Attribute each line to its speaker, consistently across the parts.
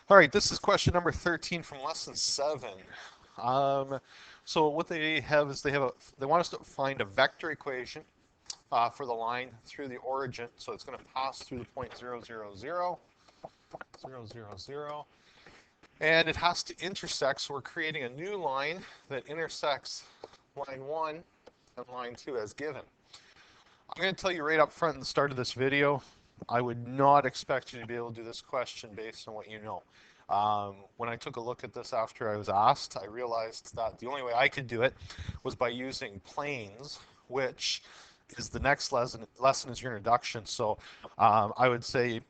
Speaker 1: All right, this is question number 13 from lesson 7. So what they have is they want us to find a vector equation for the line through the origin. So it's going to pass through the point 0, 0, 0, 0, 0, 0, and it has to intersect. So we're creating a new line that intersects line 1 and line 2 as given. I'm going to tell you right up front at the start of this video, I would not expect you to be able to do this question based on what you know. When I took a look at this after I was asked, I realized that the only way I could do it was by using planes, which is the next lesson is your introduction. So I would say,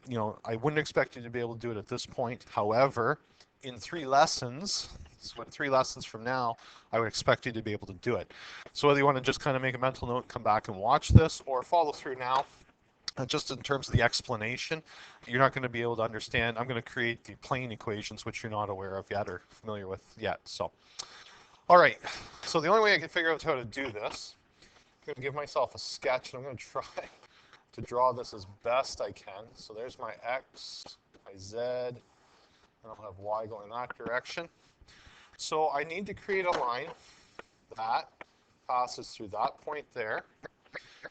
Speaker 1: I wouldn't expect you to be able to do it at this point. However, in 3 lessons, so in 3 lessons from now, I would expect you to be able to do it. So whether you want to just kind of make a mental note, come back and watch this, or follow through now, just in terms of the explanation, you're not going to be able to understand. I'm going to create the plane equations, which you're not aware of yet or familiar with yet. So, all right. So the only way I can figure out how to do this, I'm going to give myself a sketch, and I'm going to try to draw this as best I can. So there's my X, my Z, and I'll have Y going that direction. So I need to create a line that passes through that point there,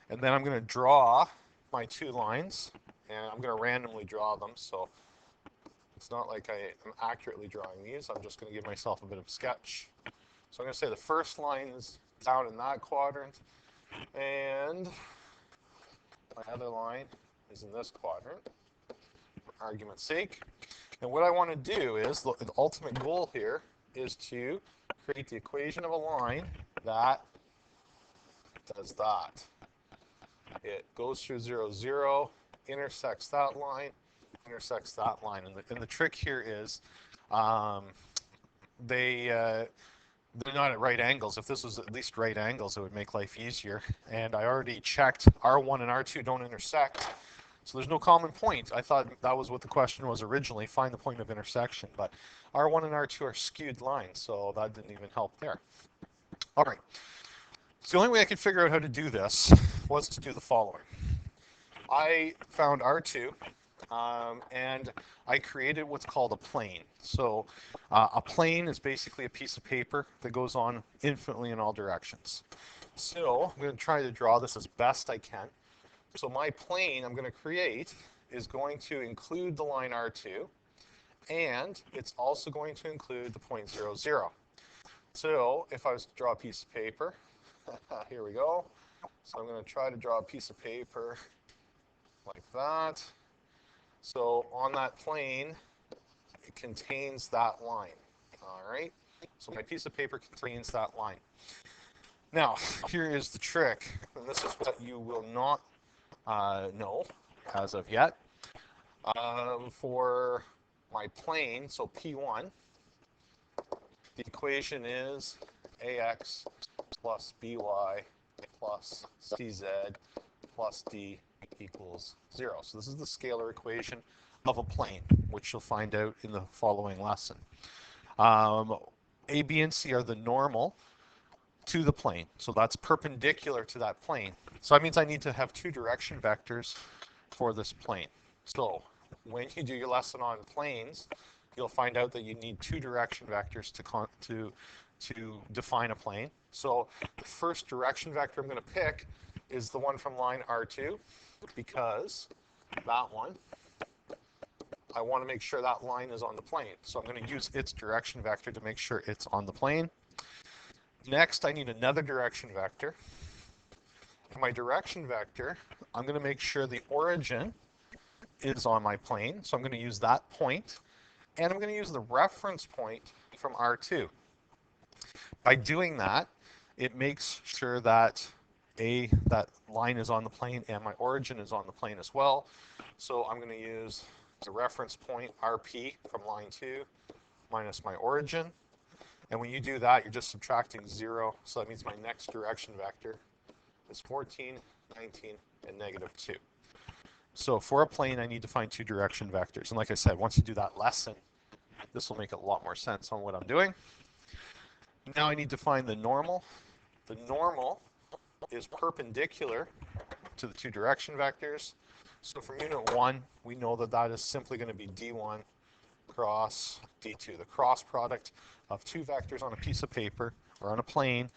Speaker 1: and then I'm going to draw my 2 lines, and I'm going to randomly draw them, so it's not like I am accurately drawing these. I'm just going to give myself a bit of a sketch. So I'm going to say the first line is down in that quadrant, and my other line is in this quadrant, for argument's sake. And what I want to do is, the ultimate goal here is to create the equation of a line that does that. It goes through 0, 0, intersects that line, intersects that line. And the trick here is they're not at right angles. If this was at least right angles, it would make life easier. And I already checked R1 and R2 don't intersect. So there's no common point. I thought that was what the question was originally, find the point of intersection. But R1 and R2 are skewed lines, so that didn't even help there. All right. So the only way I could figure out how to do this was to do the following. I found R2, and I created what's called a plane. So a plane is basically a piece of paper that goes on infinitely in all directions. So I'm going to try to draw this as best I can. So my plane I'm going to create is going to include the line R2, and it's also going to include the point 0, 0. So if I was to draw a piece of paper, here we go. So I'm going to try to draw a piece of paper like that. So on that plane, it contains that line. All right. So my piece of paper contains that line. Now, here is the trick, and this is what you will not know as of yet. For my plane, so P1, the equation is AX plus BY plus CZ plus D equals 0. So this is the scalar equation of a plane, which you'll find out in the following lesson. A, B, and C are the normal to the plane. So that's perpendicular to that plane. So that means I need to have 2 direction vectors for this plane. So when you do your lesson on planes, you'll find out that you need 2 direction vectors to define a plane. So the first direction vector I'm going to pick is the one from line R2, because that one, I want to make sure that line is on the plane. So I'm going to use its direction vector to make sure it's on the plane. Next, I need another direction vector. For my direction vector, I'm going to make sure the origin is on my plane. So I'm going to use that point, and I'm going to use the reference point from R2. By doing that, it makes sure that that line is on the plane and my origin is on the plane as well. So I'm going to use the reference point RP from line 2 minus my origin. And when you do that, you're just subtracting 0. So that means my next direction vector is 14, 19, and -2. So for a plane, I need to find 2 direction vectors. And like I said, once you do that lesson, this will make a lot more sense on what I'm doing. Now I need to find the normal. The normal is perpendicular to the 2 direction vectors. So from unit 1, we know that that is simply going to be D1 cross D2. The cross product of two vectors on a piece of paper or on a plane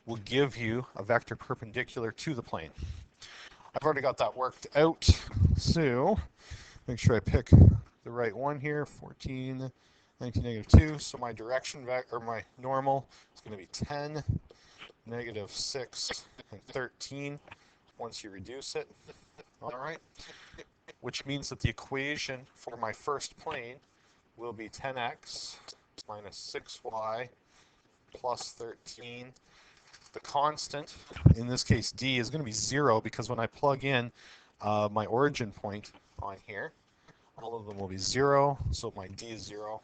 Speaker 1: will give you a vector perpendicular to the plane. I've already got that worked out, so make sure I pick the right one here, 14, 19, -2. So my direction vector, or my normal, is going to be 10, -6, and 13 once you reduce it. All right, which means that the equation for my first plane will be 10x minus 6y plus 13. The constant, in this case d, is going to be 0 because when I plug in my origin point on here, all of them will be 0, so my d is 0.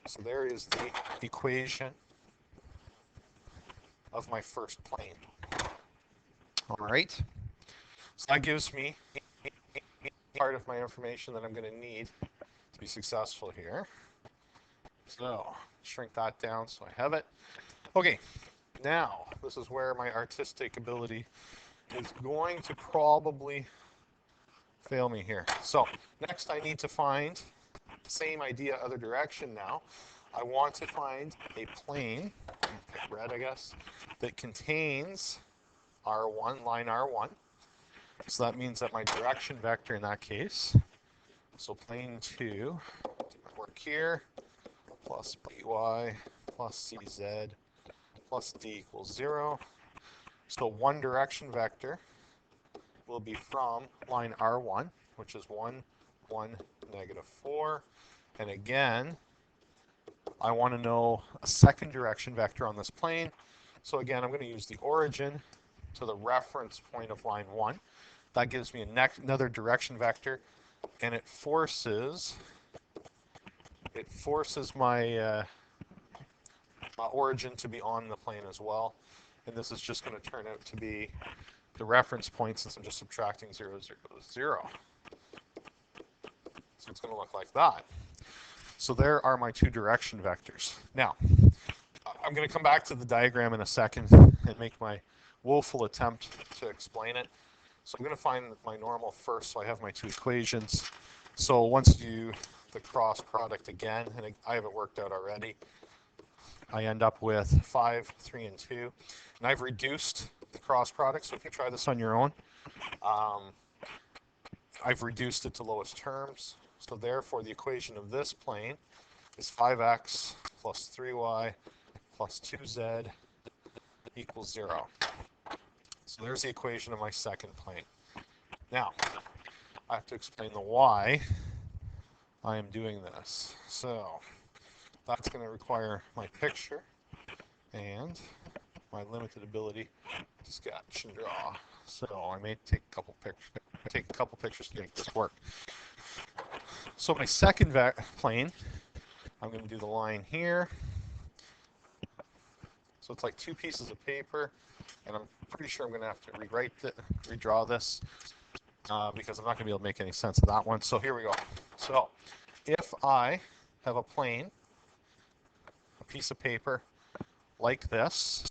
Speaker 1: So there is the equation of my first plane. All right, so that gives me part of my information that I'm going to need to be successful here. So shrink that down so I have it. Okay, now this is where my artistic ability is going to probably fail me here. So next I need to find, same idea, other direction now. I want to find a plane, pick red I guess, that contains R1, line R1. So that means that my direction vector in that case, so plane 2, work here, plus by plus cz plus d equals 0. So one direction vector will be from line R1, which is 1, 1, -4. And again, I want to know a second direction vector on this plane. So again, I'm going to use the origin to the reference point of line 1. That gives me another direction vector, and it forces my origin to be on the plane as well. And this is just going to turn out to be the reference point since I'm just subtracting 0, 0, 0. So it's going to look like that. So there are my two direction vectors. Now, I'm going to come back to the diagram in a second and make my woeful attempt to explain it. So I'm going to find my normal first, so I have my two equations. So once you do the cross product again, and I have it worked out already, I end up with 5, 3, and 2. And I've reduced the cross product, so if you try this on your own, I've reduced it to lowest terms. So therefore, the equation of this plane is 5x plus 3y plus 2z equals 0. So there's the equation of my second plane. Now, I have to explain the why I am doing this. So that's going to require my picture and my limited ability to sketch and draw. So I may take a couple pictures to make this work. So my second plane, I'm going to do the line here. So it's like two pieces of paper, and I'm pretty sure I'm going to have to redraw this because I'm not going to be able to make any sense of that one. So here we go. So if I have a plane, a piece of paper like this,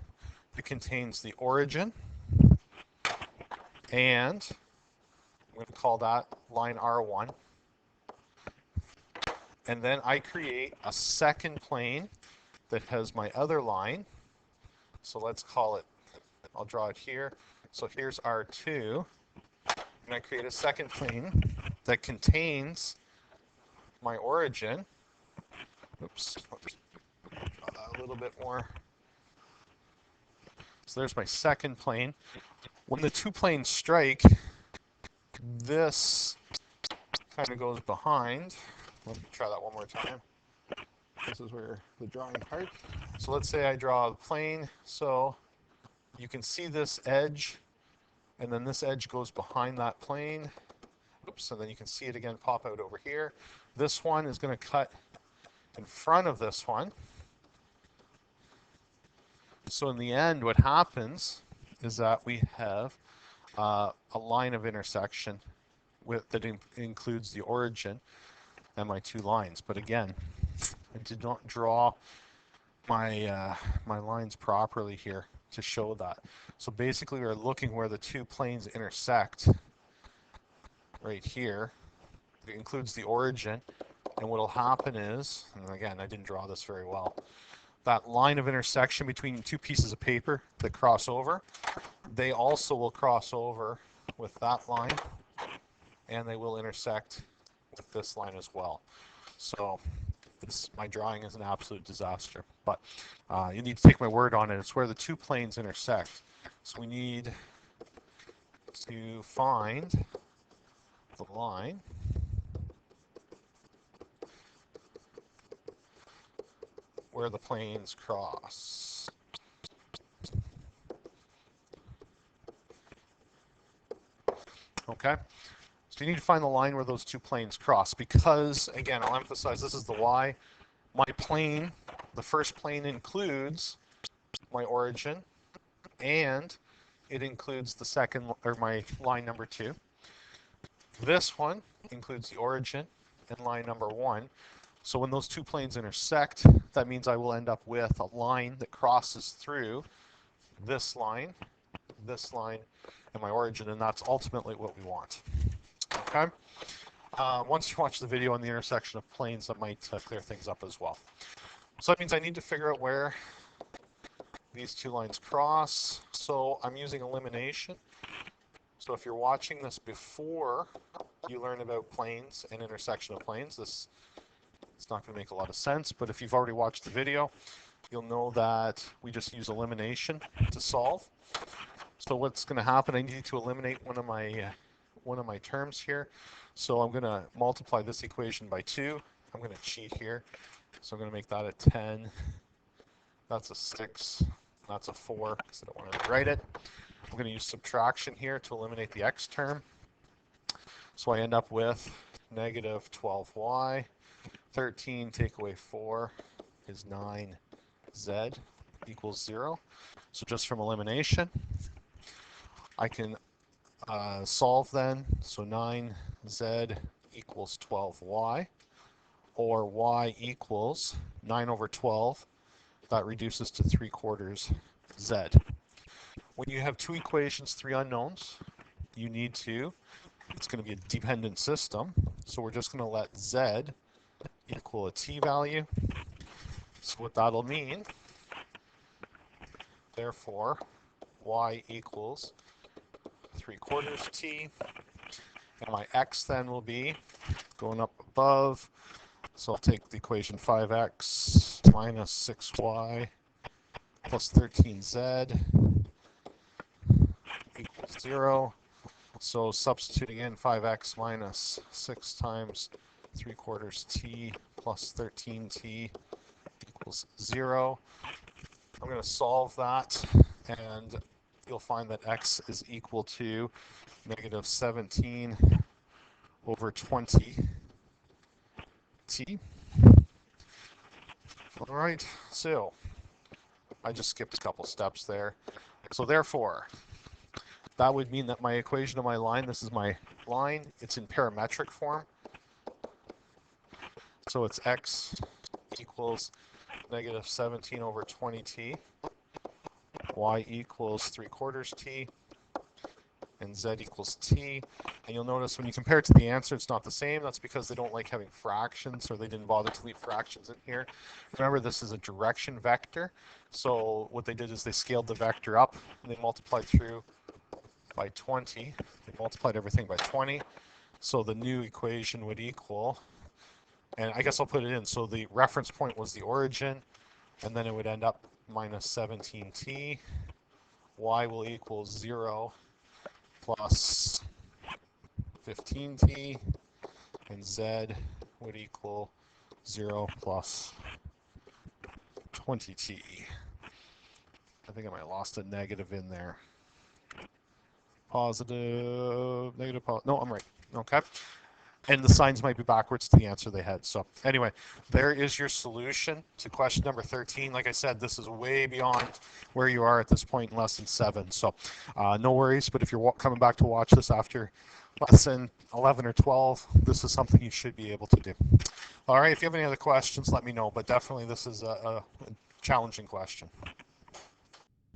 Speaker 1: it contains the origin, and I'm going to call that line R1. And then I create a second plane that has my other line. So let's call it, I'll draw it here. So here's R2. And I create a second plane that contains my origin. Oops, I'll just draw that a little bit more. So there's my second plane. When the two planes strike, this kind of goes behind. Let me try that one more time. This is where the drawing part. So let's say I draw the plane. So you can see this edge, and then this edge goes behind that plane. Oops, and then you can see it again pop out over here. This one is going to cut in front of this one. So in the end, what happens is that we have a line of intersection that includes the origin and my two lines. But again, I did not draw my my lines properly here to show that. So basically, we're looking where the two planes intersect right here. It includes the origin And what will happen is, and again, I didn't draw this very well, that line of intersection between two pieces of paper that cross over, they also will cross over with that line, and they will intersect with this line as well. So my drawing is an absolute disaster, but you need to take my word on it. It's where the two planes intersect. So we need to find the line where the planes cross. Okay, so you need to find the line where those two planes cross, because again, I'll emphasize this is the y. My plane, the first plane, includes my origin, and it includes the second, or my line number 2. This one includes the origin and line number 1. So when those two planes intersect, that means I will end up with a line that crosses through this line, and my origin, and that's ultimately what we want. Okay? Once you watch the video on the intersection of planes, that might clear things up as well. So that means I need to figure out where these two lines cross. So I'm using elimination. So if you're watching this before you learn about planes and intersection of planes, it's not going to make a lot of sense. But if you've already watched the video, you'll know that we just use elimination to solve. So what's going to happen, I need to eliminate one of my terms here. So I'm going to multiply this equation by 2. I'm going to cheat here. So I'm going to make that a 10. That's a 6. That's a 4 because I don't want to write it. I'm going to use subtraction here to eliminate the x term. So I end up with negative 12y. 13 take away 4 is 9z equals 0. So just from elimination, I can solve then. So 9z equals 12y, or y equals 9 over 12. That reduces to 3/4 z. When you have two equations, three unknowns, you need to, it's going to be a dependent system. So we're just going to let z equal a t value. So what that'll mean, therefore, y equals 3/4 t. And my x then will be going up above. So I'll take the equation 5x minus 6y plus 13z equals 0. So substituting in 5x minus 6 times 3/4 t plus 13t equals 0. I'm going to solve that, and you'll find that x is equal to negative 17 over 20 t. All right, so I just skipped a couple steps there. So therefore, that would mean that my equation of my line, this is my line, it's in parametric form. So it's x equals negative 17 over 20t, y equals 3/4 t, and z equals t. And you'll notice when you compare it to the answer, it's not the same. That's because they don't like having fractions, or they didn't bother to leave fractions in here. Remember, this is a direction vector. So what they did is they scaled the vector up, and they multiplied through by 20. They multiplied everything by 20. So the new equation would equal, and I guess I'll put it in. So the reference point was the origin, and then it would end up minus 17t. Y will equal 0 plus 15t, and z would equal 0 plus 20t. I think I might have lost a negative in there. Positive, negative, no, I'm right. Okay. And the signs might be backwards to the answer they had. So anyway, there is your solution to question number 13. Like I said, this is way beyond where you are at this point in lesson 7. So no worries, but if you're coming back to watch this after lesson 11 or 12, this is something you should be able to do. All right, if you have any other questions, let me know, but definitely this is a challenging question.